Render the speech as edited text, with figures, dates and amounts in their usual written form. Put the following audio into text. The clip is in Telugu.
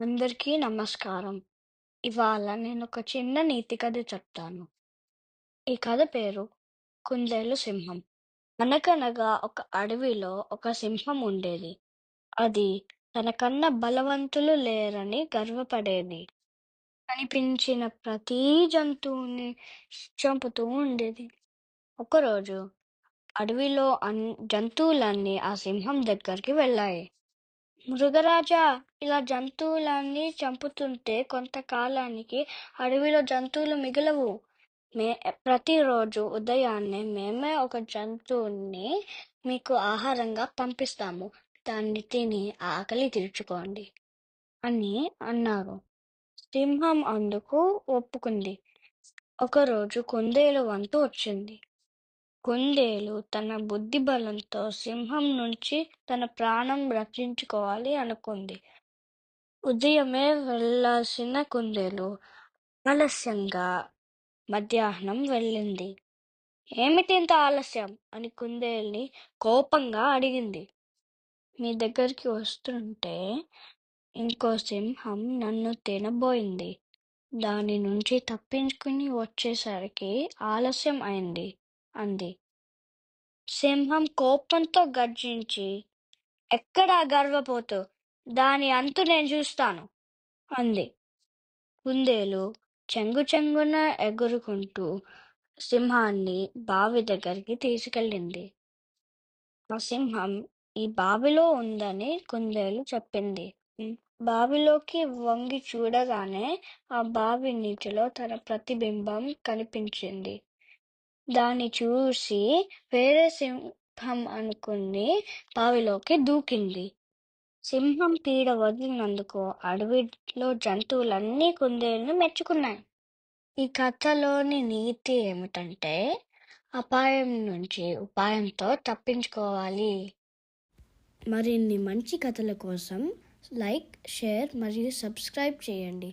అందరికీ నమస్కారం. ఇవాళ నేనొక చిన్న నీతి కథ చెప్తాను. ఈ కథ పేరు 'కుందేలు సింహం'. అనగనగా ఒక అడవిలో ఒక సింహం ఉండేది. అది తనకన్నా బలవంతులు లేరని గర్వపడేది. కనిపించిన ప్రతి జంతువుని చంపుతూ ఉండేది. ఒకరోజు అడవిలో జంతువులన్నీ ఆ సింహం దగ్గరికి వెళ్ళాయి. మృగరాజా, ఇలా జంతువులన్నీ చంపుతుంటే కొంతకాలానికి అడవిలో జంతువులు మిగలవు. మే ప్రతిరోజు ఉదయాన్నే మేమే ఒక జంతువుని మీకు ఆహారంగా పంపిస్తాము. దాన్ని తిని ఆకలి తీర్చుకోండి అని అన్నారు. సింహం అందుకు ఒప్పుకుంది. ఒకరోజు కుందేలు వంతు వచ్చింది. కుందేలు తన బుద్ధిబలంతో సింహం నుంచి తన ప్రాణం రక్షించుకోవాలి అనుకుంది. ఉదయమే వెళ్ళాల్సిన కుందేలు ఆలస్యంగా మధ్యాహ్నం వెళ్ళింది. ఏమిటింత ఆలస్యం అని కుందేలుని కోపంగా అడిగింది. మీ దగ్గరికి వస్తుంటే ఇంకో సింహం నన్ను తినబోయింది. దాని నుంచి తప్పించుకుని వచ్చేసరికి ఆలస్యం అయింది అంది. సింహం కోపంతో గర్జించి, ఎక్కడా గర్వపోతూ, దాని అంతు నేను చూస్తాను అంది. కుందేలు చెంగున ఎగురుకుంటూ సింహాన్ని బావి దగ్గరికి తీసుకెళ్ళింది. ఆ సింహం ఈ బావిలో ఉందని కుందేలు చెప్పింది. బావిలోకి వంగి చూడగానే ఆ బావి నీటిలో తన ప్రతిబింబం కనిపించింది. దాన్ని చూసి వేరే సింహం అనుకుని బావిలోకి దూకింది. సింహం పీడ వదిలినందుకు అడవిలో జంతువులన్నీ కుందేలును మెచ్చుకున్నాయి. ఈ కథలోని నీతి ఏమిటంటే, అపాయం నుంచి ఉపాయంతో తప్పించుకోవాలి. మరిన్ని మంచి కథల కోసం లైక్, షేర్ మరియు సబ్స్క్రైబ్ చేయండి.